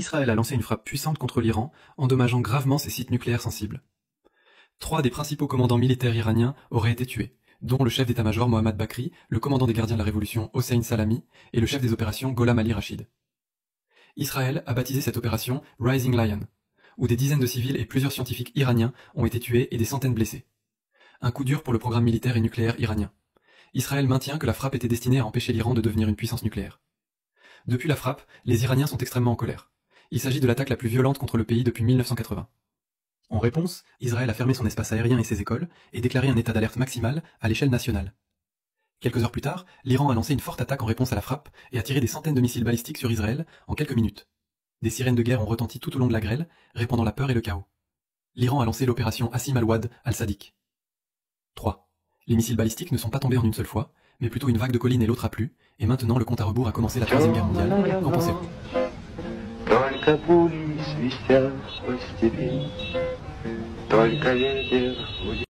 Israël a lancé une frappe puissante contre l'Iran, endommageant gravement ses sites nucléaires sensibles. 3 des principaux commandants militaires iraniens auraient été tués, dont le chef d'état-major Mohammad Bakri, le commandant des gardiens de la Révolution Hossein Salami et le chef des opérations Gholam Ali Rachid. Israël a baptisé cette opération Rising Lion, où des dizaines de civils et plusieurs scientifiques iraniens ont été tués et des centaines blessés. Un coup dur pour le programme militaire et nucléaire iranien. Israël maintient que la frappe était destinée à empêcher l'Iran de devenir une puissance nucléaire. Depuis la frappe, les Iraniens sont extrêmement en colère. Il s'agit de l'attaque la plus violente contre le pays depuis 1980. En réponse, Israël a fermé son espace aérien et ses écoles et déclaré un état d'alerte maximal à l'échelle nationale. Quelques heures plus tard, l'Iran a lancé une forte attaque en réponse à la frappe et a tiré des centaines de missiles balistiques sur Israël en quelques minutes. Des sirènes de guerre ont retenti tout au long de la grêle, répandant la peur et le chaos. L'Iran a lancé l'opération Asim al-Wad al-Sadiq. 3. Les missiles balistiques ne sont pas tombés en une seule fois, mais plutôt une vague de collines et l'autre a plu, et maintenant le compte à rebours a commencé la Troisième Guerre mondiale. Qu'en pensez-vous? Только пули свистят по степи, только ветер